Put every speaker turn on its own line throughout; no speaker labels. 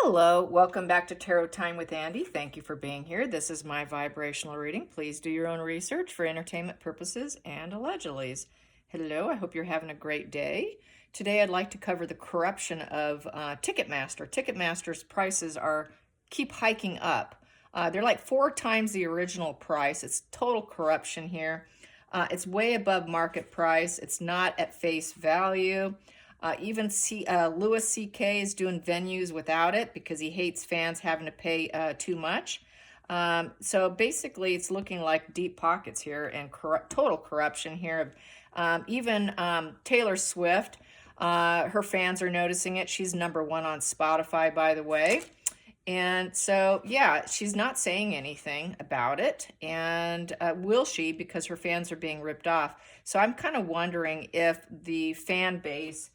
Hello, welcome back to Tarot Time with Andy. Thank you for being here. This is my vibrational reading. Please do your own research for entertainment purposes and allegedlys. Hello, I hope you're having a great day. Today I'd like to cover the corruption of Ticketmaster. Ticketmaster's prices keep hiking up. They're like 4 times the original price. It's total corruption here. It's way above market price. It's not at face value. Even Louis C.K. is doing venues without it because he hates fans having to pay too much. So basically, it's looking like deep pockets here and total corruption here. Even Taylor Swift, her fans are noticing it. She's #1 on Spotify, by the way. And so, yeah, she's not saying anything about it. And will she? Because her fans are being ripped off. So I'm kind of wondering if the fan base,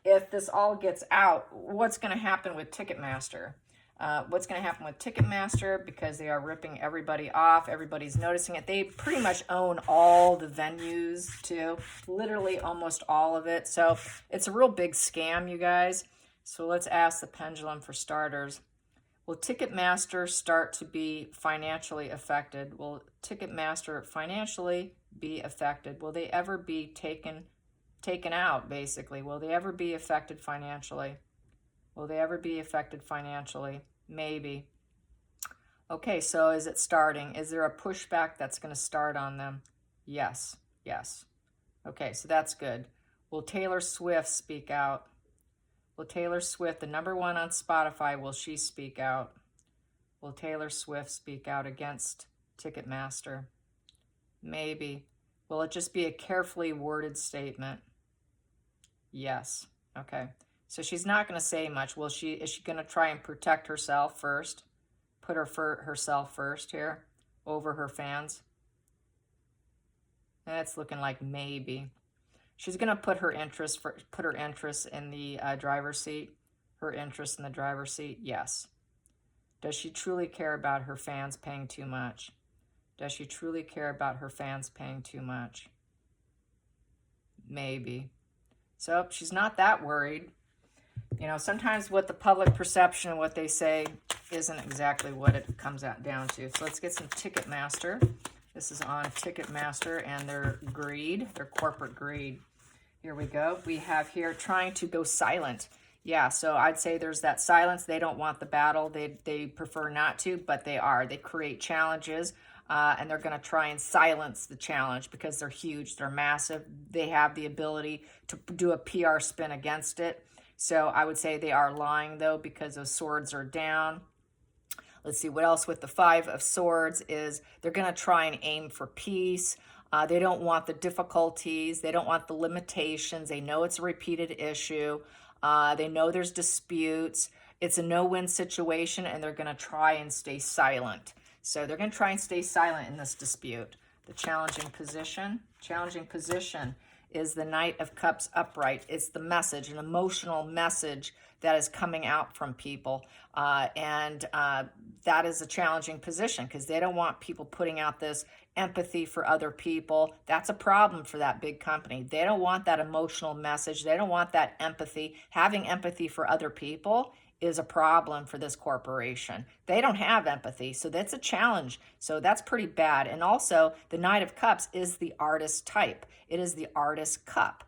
if this all gets out, what's going to happen with Ticketmaster? What's going to happen with Ticketmaster, because they are ripping everybody off. Everybody's noticing it. They pretty much own all the venues too, literally almost all of it. So it's a real big scam, you guys. So let's ask the pendulum for starters. Will Ticketmaster start to be financially affected? Will Ticketmaster financially be affected? Will they ever be taken out, basically? Will they ever be affected financially? Will they ever be affected financially? Maybe. Okay, so is it starting? Is there a pushback that's going to start on them? Yes, yes. Okay, so that's good. Will Taylor Swift speak out? Will Taylor Swift, the #1 on Spotify, will she speak out? Will Taylor Swift speak out against Ticketmaster? Maybe. Will it just be a carefully worded statement? Yes. Okay. So she's not going to say much. Is she going to try and protect herself first? Put herself first here over her fans? That's looking like maybe. She's going to put her interests in the driver's seat. Her interest in the driver's seat? Yes. Does she truly care about her fans paying too much? Does she truly care about her fans paying too much? Maybe. So she's not that worried. You know, sometimes what the public perception and what they say isn't exactly what it comes out down to. So let's get some Ticketmaster. This is on Ticketmaster and their greed, their corporate greed. Here we go. We have here trying to go silent. Yeah, so I'd say there's that silence. They don't want the battle. They prefer not to, but they are. They create challenges. And they're going to try and silence the challenge because they're huge, they're massive. They have the ability to do a PR spin against it. So I would say they are lying, though, because those swords are down. Let's see what else with the 5 of Swords is they're going to try and aim for peace. They don't want the difficulties. They don't want the limitations. They know it's a repeated issue. They know there's disputes. It's a no-win situation, and they're going to try and stay silent. So they're going to try and stay silent in this dispute. The challenging position is the Knight of Cups upright. It's the message, an emotional message that is coming out from people. And that is a challenging position because they don't want people putting out this empathy for other people. That's a problem for that big company. They don't want that emotional message. They don't want that empathy. Having empathy for other people is a problem for this corporation. They don't have empathy, so that's a challenge. So that's pretty bad. And also, the Knight of Cups is the artist type. It is the artist cup.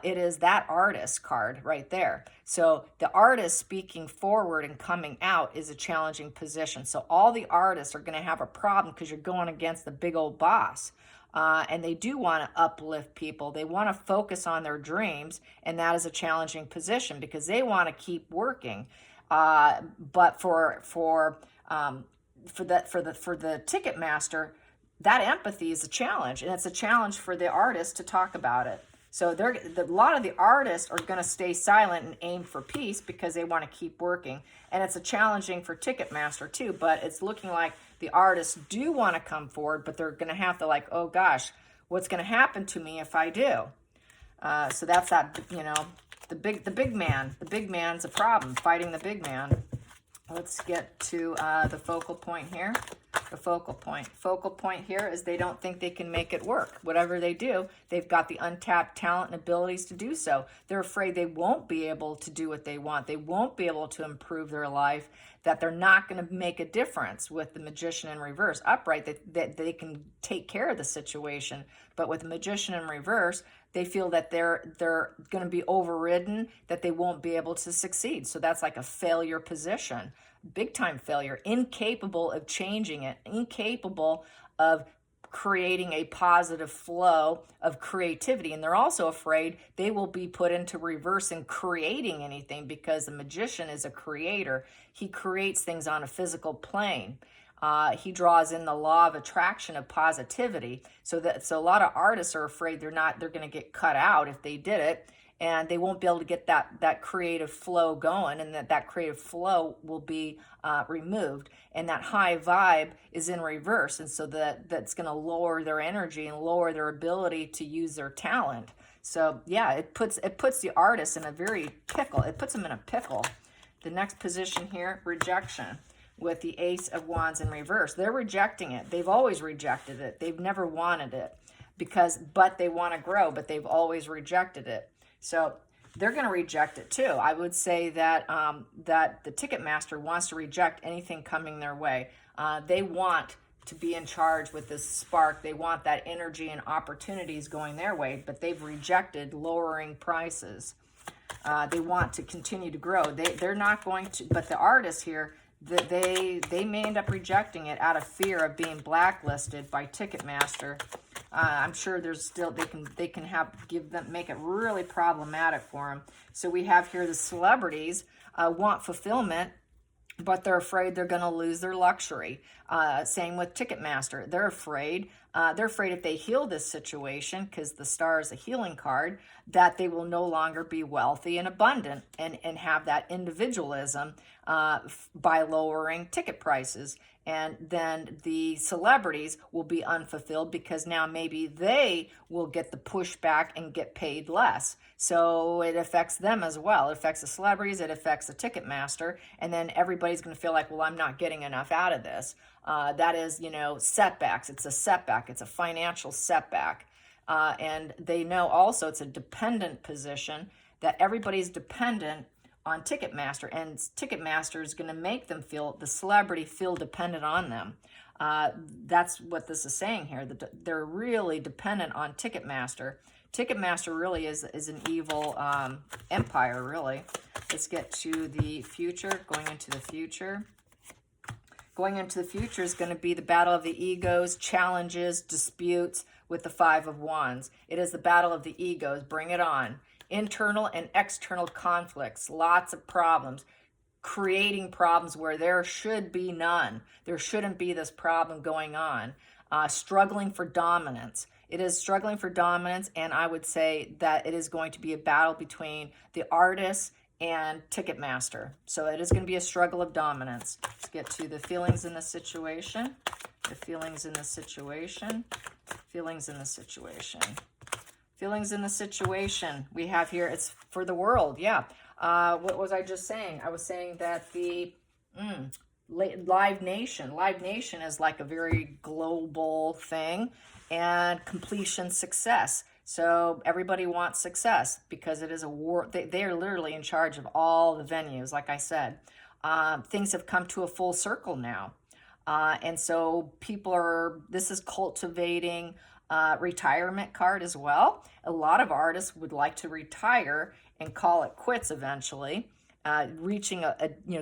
It is that artist card right there. So the artist speaking forward and coming out is a challenging position. So all the artists are going to have a problem because you're going against the big old boss. And they do want to uplift people. They want to focus on their dreams, and that is a challenging position because they want to keep working. But for the Ticketmaster, that empathy is a challenge, and it's a challenge for the artist to talk about it. So a lot of the artists are going to stay silent and aim for peace because they want to keep working. And it's a challenging for Ticketmaster too, but it's looking like the artists do want to come forward, but they're going to have to like, oh gosh, what's going to happen to me if I do? So that's that, you know, the big man. The big man's a problem, fighting the big man. Let's get to the focal point here. The focal point. Focal point here is they don't think they can make it work. Whatever they do, they've got the untapped talent and abilities to do so. They're afraid they won't be able to do what they want. They won't be able to improve their life, that they're not going to make a difference. With the Magician in reverse. Upright, that they can take care of the situation. But with the Magician in reverse, they feel that they're going to be overridden, that they won't be able to succeed. So that's like a failure position. Big time failure, incapable of changing it, incapable of creating a positive flow of creativity. And they're also afraid they will be put into reverse in creating anything, because the Magician is a creator. He creates things on a physical plane. He draws in the law of attraction of positivity. So a lot of artists are afraid they're going to get cut out if they did it, and they won't be able to get that creative flow going, and that creative flow will be removed. And that high vibe is in reverse, and so that's going to lower their energy and lower their ability to use their talent. So yeah, it puts the artist in a very pickle. It puts them in a pickle. The next position here, rejection, with the Ace of Wands in reverse. They're rejecting it. They've always rejected it. They've never wanted it, but they want to grow, but they've always rejected it. So they're going to reject it too. I would say that that the Ticketmaster wants to reject anything coming their way. They want to be in charge with this spark. They want that energy and opportunities going their way, but they've rejected lowering prices. They want to continue to grow. They're not going to, but the artists here, they may end up rejecting it out of fear of being blacklisted by Ticketmaster. I'm sure there's still they can make it really problematic for them. So we have here the celebrities want fulfillment, but they're afraid they're going to lose their luxury. Same with Ticketmaster. They're afraid if they heal this situation, because the Star is a healing card, that they will no longer be wealthy and abundant and have that individualism by lowering ticket prices. And then the celebrities will be unfulfilled, because now maybe they will get the pushback and get paid less. So it affects them as well. It affects the celebrities, it affects the Ticketmaster, and then everybody's going to feel like, well, I'm not getting enough out of this. That is, setbacks. It's a setback. It's a financial setback. And they know also it's a dependent position, that everybody's dependent on Ticketmaster, and Ticketmaster is going to make them the celebrity feel dependent on them. That's what this is saying here, that they're really dependent on Ticketmaster. Ticketmaster really is an evil empire, really. Let's get to the future, going into the future. Going into the future is going to be the battle of the egos, challenges, disputes with the Five of Wands. It is the battle of the egos. Bring it on. Internal and external conflicts, lots of problems, creating problems where there should be none. There shouldn't be this problem going on. Struggling for dominance. It is struggling for dominance, and I would say that it is going to be a battle between the artists and Ticketmaster. So it is going to be a struggle of dominance. Let's get to the feelings in the situation. The feelings in the situation. Feelings in the situation. Feelings in the situation. We have here, it's for the world. Yeah. What was I just saying? I was saying that the Live Nation is like a very global thing, and completion success. So everybody wants success, because it is a war. They are literally in charge of all the venues. Like I said, things have come to a full circle now. And so this is cultivating retirement card as well. A lot of artists would like to retire and call it quits eventually, reaching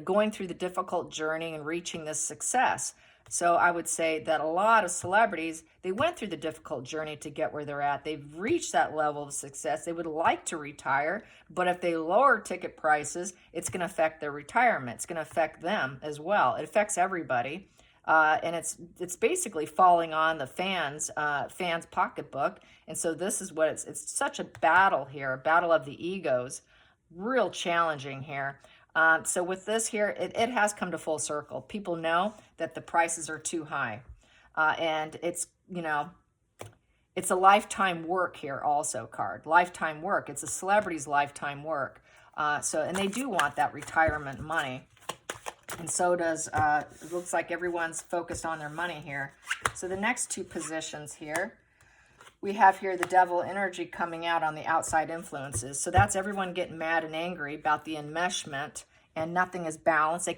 going through the difficult journey and reaching this success. So I would say that a lot of celebrities, they went through the difficult journey to get where they're at. They've reached that level of success. They would like to retire, but if they lower ticket prices, it's going to affect their retirement. It's going to affect them as well. It affects everybody. And it's basically falling on the fans' pocketbook. And so this is what it's such a battle here, a battle of the egos, real challenging here. So with this here, it has come to full circle. People know that the prices are too high. And it's a lifetime work here also card. Lifetime work. It's a celebrity's lifetime work. And they do want that retirement money. And so does, it looks like everyone's focused on their money here. So the next two positions here, we have here the devil energy coming out on the outside influences. So that's everyone getting mad and angry about the enmeshment, and nothing is balanced.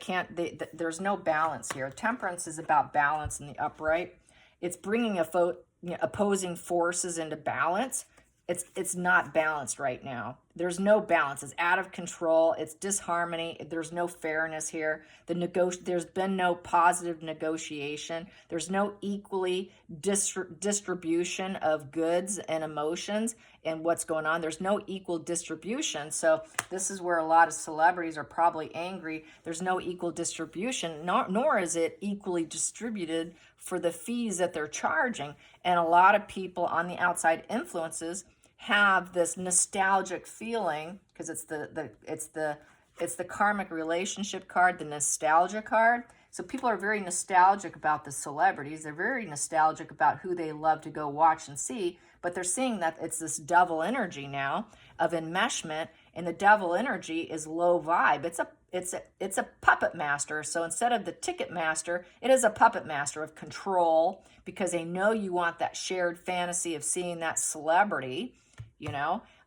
There's no balance here. Temperance is about balance in the upright. It's bringing opposing forces into balance. It's not balanced right now. There's no balance. It's out of control. It's disharmony. There's no fairness here. There's been no positive negotiation. There's no equally distribution of goods and emotions and what's going on. There's no equal distribution. So this is where a lot of celebrities are probably angry. There's no equal distribution, nor is it equally distributed for the fees that they're charging. And a lot of people on the outside influences have this nostalgic feeling, because it's the karmic relationship card, the nostalgia card. So people are very nostalgic about the celebrities. They're very nostalgic about who they love to go watch and see, but they're seeing that it's this devil energy now of enmeshment, and the devil energy is low vibe. It's a puppet master. So instead of the Ticketmaster, it is a puppet master of control, because they know you want that shared fantasy of seeing that celebrity,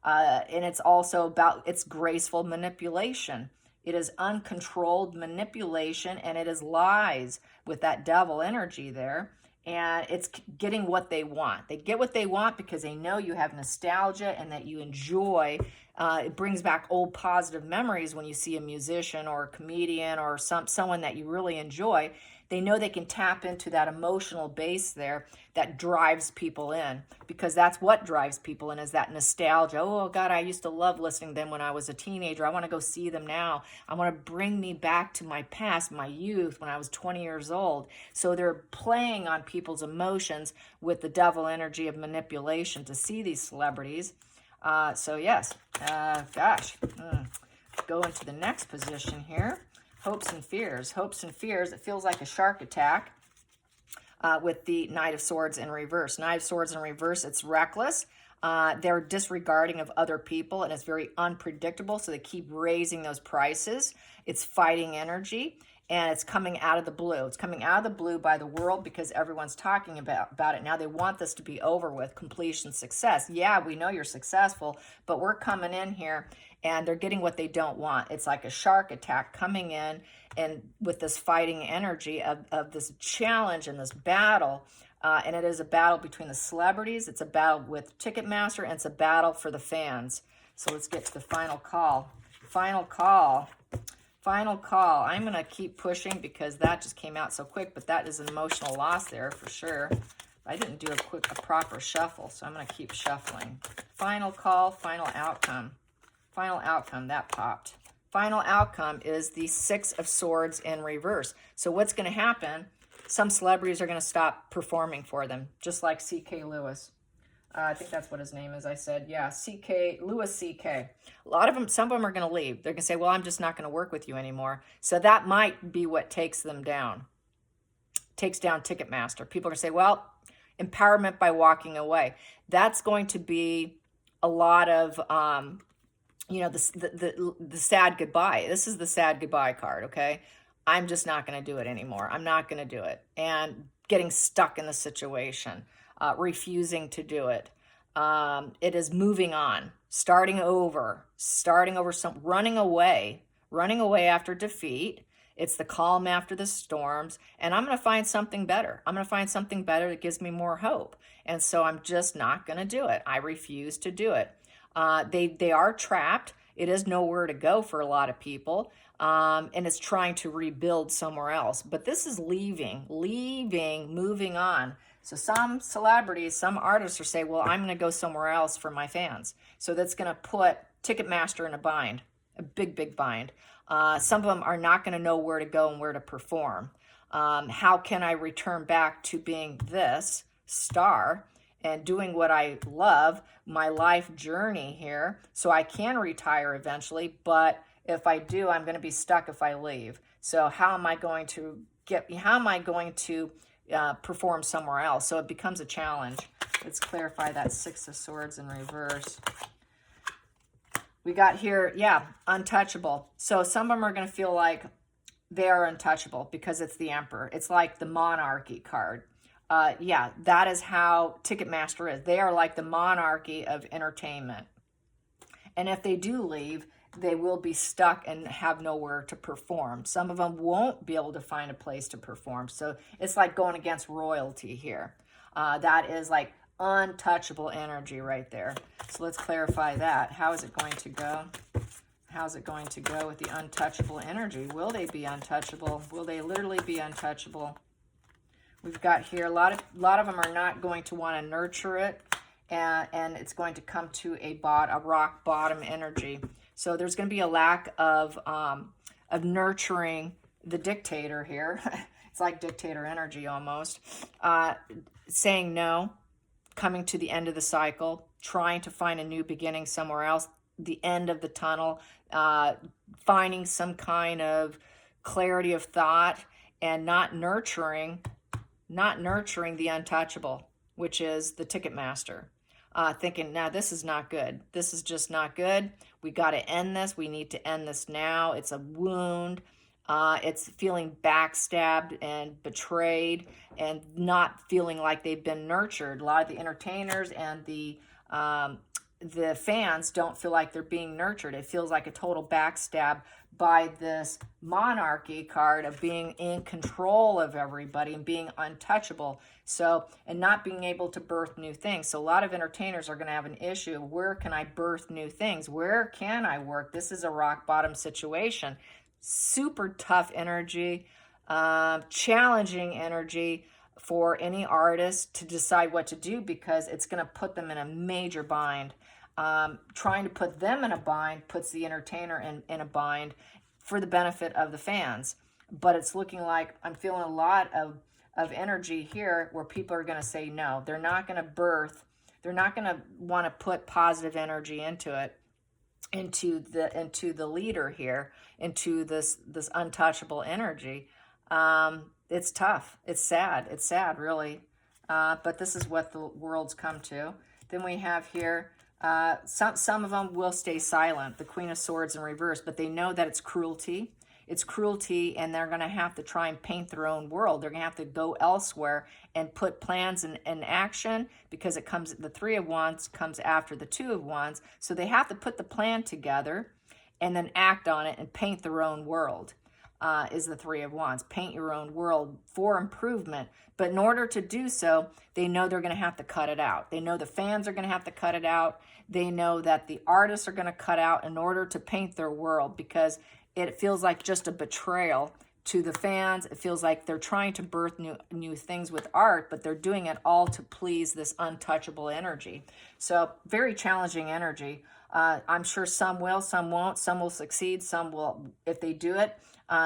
and it's also about its graceful manipulation. It is uncontrolled manipulation, and it is lies with that devil energy there. And it's getting what they want. They get what they want because they know you have nostalgia and that you enjoy. It brings back old positive memories when you see a musician or a comedian or someone that you really enjoy. They know they can tap into that emotional base there that drives people in, because that's what drives people in, is that nostalgia. Oh, God, I used to love listening to them when I was a teenager. I want to go see them now. I want to bring me back to my past, my youth, when I was 20 years old. So they're playing on people's emotions with the devil energy of manipulation to see these celebrities. So yes, go into the next position here. Hopes and fears. Hopes and fears. It feels like a shark attack with the Knight of Swords in reverse. Knight of Swords in reverse, it's reckless. They're disregarding of other people, and it's very unpredictable, so they keep raising those prices. It's fighting energy, and it's coming out of the blue. It's coming out of the blue by the world because everyone's talking about it. Now they want this to be over with, completion, success. Yeah, we know you're successful, but we're coming in here and they're getting what they don't want. It's like a shark attack coming in, and with this fighting energy of this challenge and this battle. And it is a battle between the celebrities. It's a battle with Ticketmaster, and it's a battle for the fans. So let's get to the final call. Final call. Final call. I'm going to keep pushing because that just came out so quick, but that is an emotional loss there for sure. I didn't do a proper shuffle, so I'm going to keep shuffling. Final call, final outcome. Final outcome, that popped. Final outcome is the Six of Swords in reverse. So what's going to happen? Some celebrities are going to stop performing for them, just like C.K. Lewis. I think that's what his name is. I said, yeah, Lewis C.K. A lot of them, some of them are going to leave. They're going to say, well, I'm just not going to work with you anymore. So that might be what takes them down, takes down Ticketmaster. People are going to say, well, empowerment by walking away. That's going to be a lot of, the sad goodbye. This is the sad goodbye card, okay? I'm just not going to do it anymore. I'm not going to do it. And getting stuck in the situation, refusing to do it. It is moving on, starting over, running away after defeat. It's the calm after the storms, and I'm going to find something better. I'm going to find something better that gives me more hope. And so I'm just not going to do it. I refuse to do it. They are trapped. It is nowhere to go for a lot of people. And it's trying to rebuild somewhere else. But this is leaving, moving on. So some celebrities, some artists are saying, well, I'm going to go somewhere else for my fans. So that's going to put Ticketmaster in a bind, a big bind. Some of them are not going to know where to go and where to perform. How can I return back to being this star and doing what I love, my life journey here, so I can retire eventually, but if I do, I'm going to be stuck if I leave. So how am I going to perform somewhere else? So it becomes a challenge. Let's clarify that Six of Swords in reverse. We got here, yeah, untouchable. So some of them are going to feel like they are untouchable because it's the Emperor. It's like the monarchy card. Yeah, that is how Ticketmaster is. They are like the monarchy of entertainment. And if they do leave, they will be stuck and have nowhere to perform. Some of them won't be able to find a place to perform. So it's like going against royalty here. That is like untouchable energy right there. So let's clarify that. How is it going to go? How's it going to go with the untouchable energy? Will they be untouchable? Will they literally be untouchable? We've got here a lot of them are not going to want to nurture it, and it's going to come to a rock bottom energy. So there's going to be a lack of nurturing the dictator here. It's like dictator energy almost. Saying no, coming to the end of the cycle, trying to find a new beginning somewhere else, the end of the tunnel, finding some kind of clarity of thought, and not nurturing the untouchable, which is the Ticketmaster. Thinking, now this is not good. This is just not good. We got to end this. We need to end this now. It's a wound. It's feeling backstabbed and betrayed and not feeling like they've been nurtured. A lot of the entertainers and the fans don't feel like they're being nurtured. It feels like a total backstab by this monarchy card of being in control of everybody and being untouchable. So, and not being able to birth new things. So a lot of entertainers are going to have an issue. Where can I birth new things? Where can I work? This is a rock bottom situation. Super tough energy, challenging energy for any artist to decide what to do, because it's going to put them in a major bind. Trying to put them in a bind puts the entertainer in a bind for the benefit of the fans. But it's looking like I'm feeling a lot of energy here where people are going to say no. They're not going to birth. They're not going to want to put positive energy into it, into the leader here, into this untouchable energy. It's tough. It's sad. It's sad, really. But this is what the world's come to. Then we have here, some of them will stay silent, the Queen of Swords in reverse, but they know that it's cruelty. It's cruelty, and they're going to have to try and paint their own world. They're going to have to go elsewhere and put plans in action, because the Three of Wands comes after the Two of Wands. So they have to put the plan together and then act on it and paint their own world. Is the Three of Wands. Paint your own world for improvement. But in order to do so, they know they're going to have to cut it out. They know the fans are going to have to cut it out. They know that the artists are going to cut out in order to paint their world, because it feels like just a betrayal to the fans. It feels like they're trying to birth new things with art, but they're doing it all to please this untouchable energy. So very challenging energy. I'm sure some will, some won't. Some will succeed. Some will, if they do it,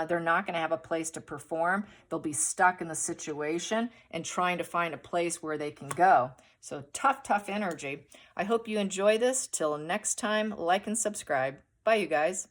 they're not going to have a place to perform. They'll be stuck in the situation and trying to find a place where they can go. So tough, tough energy. I hope you enjoy this. Till next time, like and subscribe. Bye, you guys.